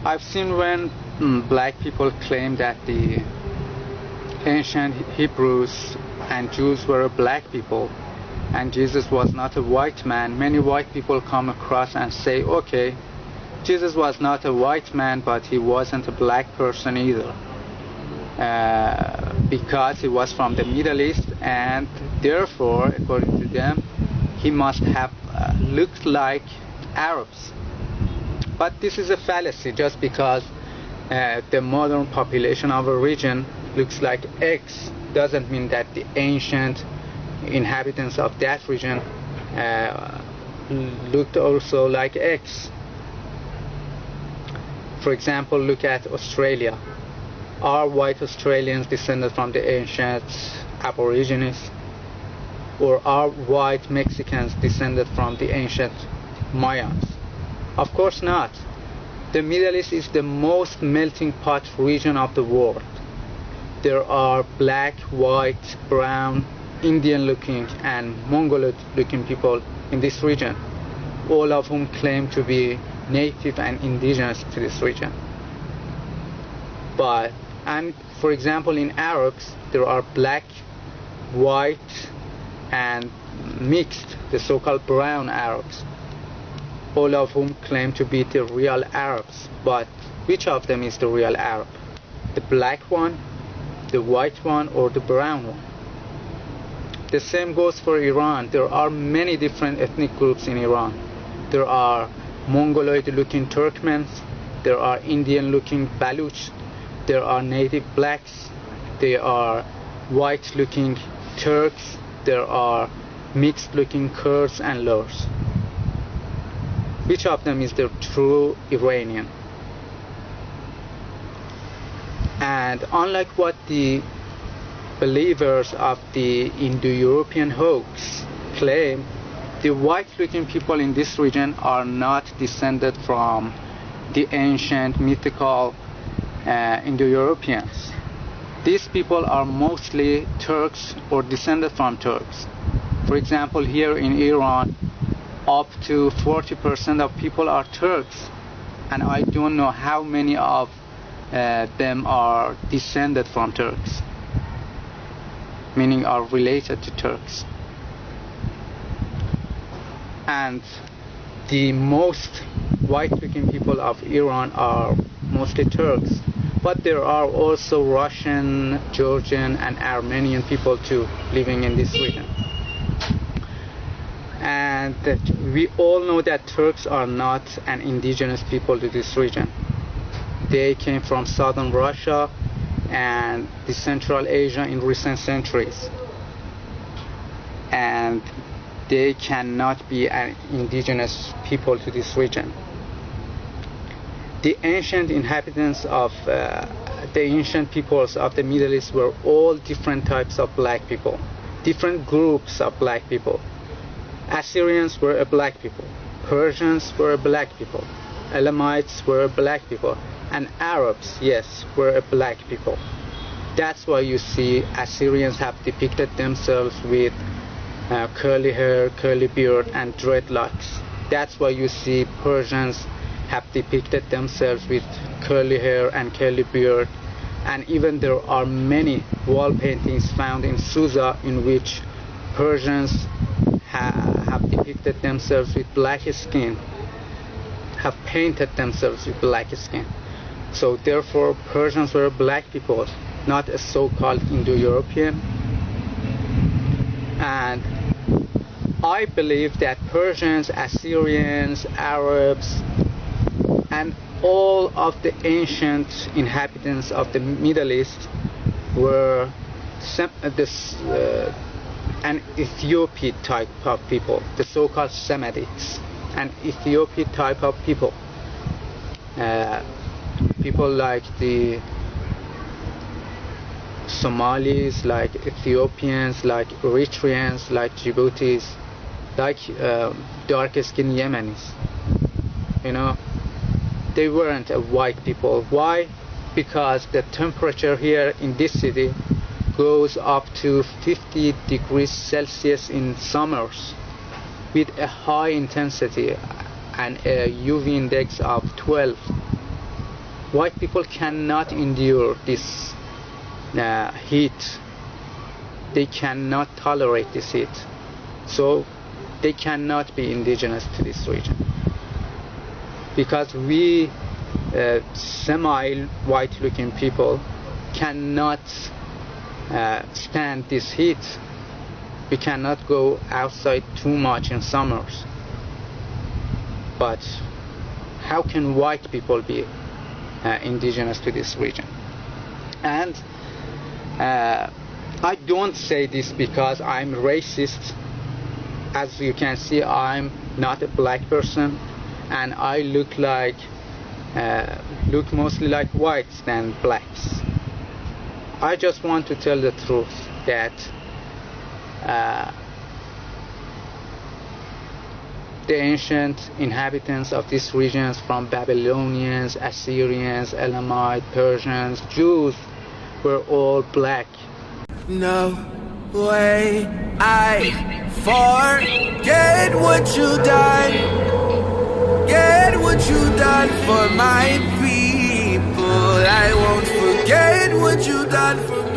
I've seen when black people claim that the ancient Hebrews and Jews were black people and Jesus was not a white man. Many white people come across and say, okay, Jesus was not a white man, but he wasn't a black person either, because he was from the Middle East, and therefore, according to them, he must have looked like Arabs. But this is a fallacy. Just because the modern population of a region looks like X doesn't mean that the ancient inhabitants of that region looked also like X. For example, look at Australia. Are white Australians descended from the ancient Aborigines? Or are white Mexicans descended from the ancient Mayans? Of course not. The Middle East is the most melting pot region of the world. There are black, white, brown, Indian-looking and Mongoloid-looking people in this region, all of whom claim to be native and indigenous to this region. And for example, in Arabs, there are black, white, and mixed, the so-called brown Arabs, all of whom claim to be the real Arabs. But which of them is the real Arab? The black one, the white one, or the brown one? The same goes for Iran. There are many different ethnic groups in Iran. There are Mongoloid-looking Turkmens, there are Indian-looking Baluch, there are native blacks, there are white-looking Turks, there are mixed-looking Kurds and Lurs. Which of them is the true Iranian? And unlike what the believers of the Indo-European hoax claim, the white-looking people in this region are not descended from the ancient mythical Indo-Europeans. These people are mostly Turks or descended from Turks. For example, here in Iran, up to 40% of people are Turks, and I don't know how many of them are descended from Turks, meaning are related to Turks. And the most white-looking people of Iran are mostly Turks, but there are also Russian, Georgian, and Armenian people too living in this region. And we all know that Turks are not an indigenous people to this region. They came from southern Russia and the Central Asia in recent centuries, and they cannot be an indigenous people to this region. The ancient inhabitants of the ancient peoples of the Middle East were all different types of black people, different groups of black people. Assyrians were a black people, Persians were a black people, Elamites were a black people, and Arabs, yes, were a black people. That's why you see Assyrians have depicted themselves with curly hair, curly beard, and dreadlocks. That's why you see Persians have depicted themselves with curly hair and curly beard. And even there are many wall paintings found in Susa in which Persians have depicted themselves with black skin, have painted themselves with black skin. So therefore, Persians were black people, not a so-called Indo-European. And I believe that Persians, Assyrians, Arabs, and all of the ancient inhabitants of the Middle East were an Ethiopian type of people, the so-called Semitics, an Ethiopian type of people. People like the Somalis, like Ethiopians, like Eritreans, like Djiboutis, like dark-skinned Yemenis. You know, they weren't a white people. Why? Because the temperature here in this city goes up to 50 degrees Celsius in summers with a high intensity and a UV index of 12. White people cannot endure this heat. They cannot tolerate this heat. So they cannot be indigenous to this region. Because we semi-white looking people cannot stand this heat. We cannot go outside too much in summers. But how can white people be indigenous to this region? And I don't say this because I'm racist. As you can see, I'm not a black person, and I look mostly like whites than blacks. I just want to tell the truth that the ancient inhabitants of these regions, from Babylonians, Assyrians, Elamites, Persians, Jews, were all black. No way I forget what you done. Get what you done for my people. I won't forget what you done for me.